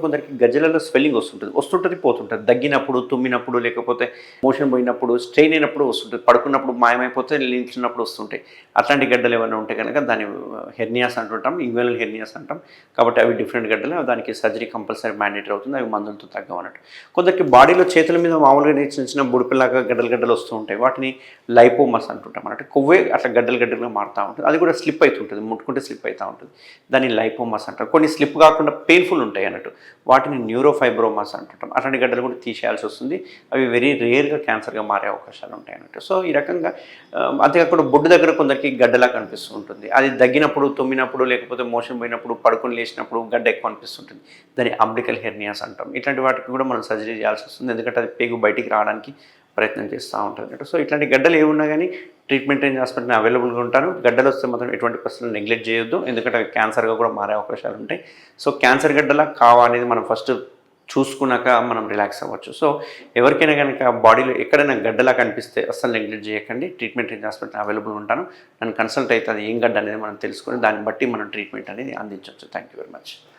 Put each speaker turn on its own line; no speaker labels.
కొందరికి గజ్జలలో స్వెల్లింగ్ వస్తుంటుంది పోతుంటుంది. దగ్గినప్పుడు, తుమ్మినప్పుడు, లేకపోతే మోషన్ పోయినప్పుడు, స్ట్రెయిన్ అయినప్పుడు వస్తుంటుంది. పడుకున్నప్పుడు మాయమైపోతే నిల్చున్నప్పుడు వస్తుంటాయి. అట్లాంటి గడ్డలు ఏమైనా ఉంటే కనుక దాన్ని హెర్నియాస్ అంటుంటాం, ఇంగ్వెనల్ హెర్నియాస్ అంటాం. కాబట్టి అవి డిఫరెంట్ గడ్డలు, దానికి సర్జరీ కంపల్సరీ మ్యాండేటరీ అవుతుంది. అవి మందులతో తగ్గవన్నట్టు. కొందరికి బాడీలో చేతుల మీద మామూలుగా చిన్న చిన్న బుడిపిల్లాగా గడ్డలు వస్తూ ఉంటాయి. వాటిని లైపోమస్ అంటుంటాం. అంటే కొవ్వే అట్లా గడ్డలుగా మారుతూ ఉంటుంది. అది కూడా స్లిప్ అవుతుంటుంది, ముట్టుకుంటే స్లిప్ అవుతూ ఉంటుంది. దాన్ని లైపోమస్ అంటారు. కొన్ని స్లిప్ కాకుండా పెయిన్ఫుల్ ఉంటాయి అన్నట్టు, వాటిని న్యూరోఫైబ్రోమాస్ అంటుంటాం. అట్లాంటి గడ్డలు కూడా తీసేయాల్సి వస్తుంది. అవి వెరీ రేర్గా క్యాన్సర్గా మారే అవకాశాలు ఉంటాయి అన్నట్టు. సో ఈ రకంగా అంతేకాకుండా బొడ్డు దగ్గర కొందరికి గడ్డలా కనిపిస్తూ ఉంటుంది. అది దగ్గినప్పుడు, తుమ్మినప్పుడు, లేకపోతే మోషన్ పోయినప్పుడు, పడుకొని లేచినప్పుడు గడ్డ ఎక్కువ అనిపిస్తుంటుంది. దాన్ని అంబ్లికల్ హెర్నియాస్ అంటాం. ఇట్లాంటి వాటికి కూడా మనం సర్జరీ చేయాల్సి వస్తుంది. ఎందుకంటే అది పేగు బయటికి రావడానికి ప్రయత్నం చేస్తూ ఉంటుంది అన్నట్టు. సో ఇట్లాంటి గడ్డలు ఏమున్నా కానీ ట్రీట్మెంట్ రేంజ్ హాస్పిటల్ అవైలబుల్గా ఉంటాను. గడ్డలు వస్తే మాత్రం ఎటువంటి పరిస్థితులు నెగ్లెక్ట్ చేయొద్దు, ఎందుకంటే అవి క్యాన్సర్గా కూడా మారే అవకాశాలు ఉంటాయి. సో క్యాన్సర్ గడ్డలా కావా అనేది మనం ఫస్ట్ చూసుకున్నాక మనం రిలాక్స్ అవ్వచ్చు. సో ఎవరికైనా కనుక బాడీలో ఎక్కడైనా గడ్డలా కనిపిస్తే అస్సలు నెగ్లెక్ట్ చేయకండి. ట్రీట్మెంట్ రేంజ్ హాస్పిటల్ అవైలబుల్ ఉంటాను. నన్ను కన్సల్ట్ అయితే అది ఏం గడ్డ అనేది మనం తెలుసుకొని దాన్ని బట్టి మనం ట్రీట్మెంట్ అనేది అందించవచ్చు. Thank you very much.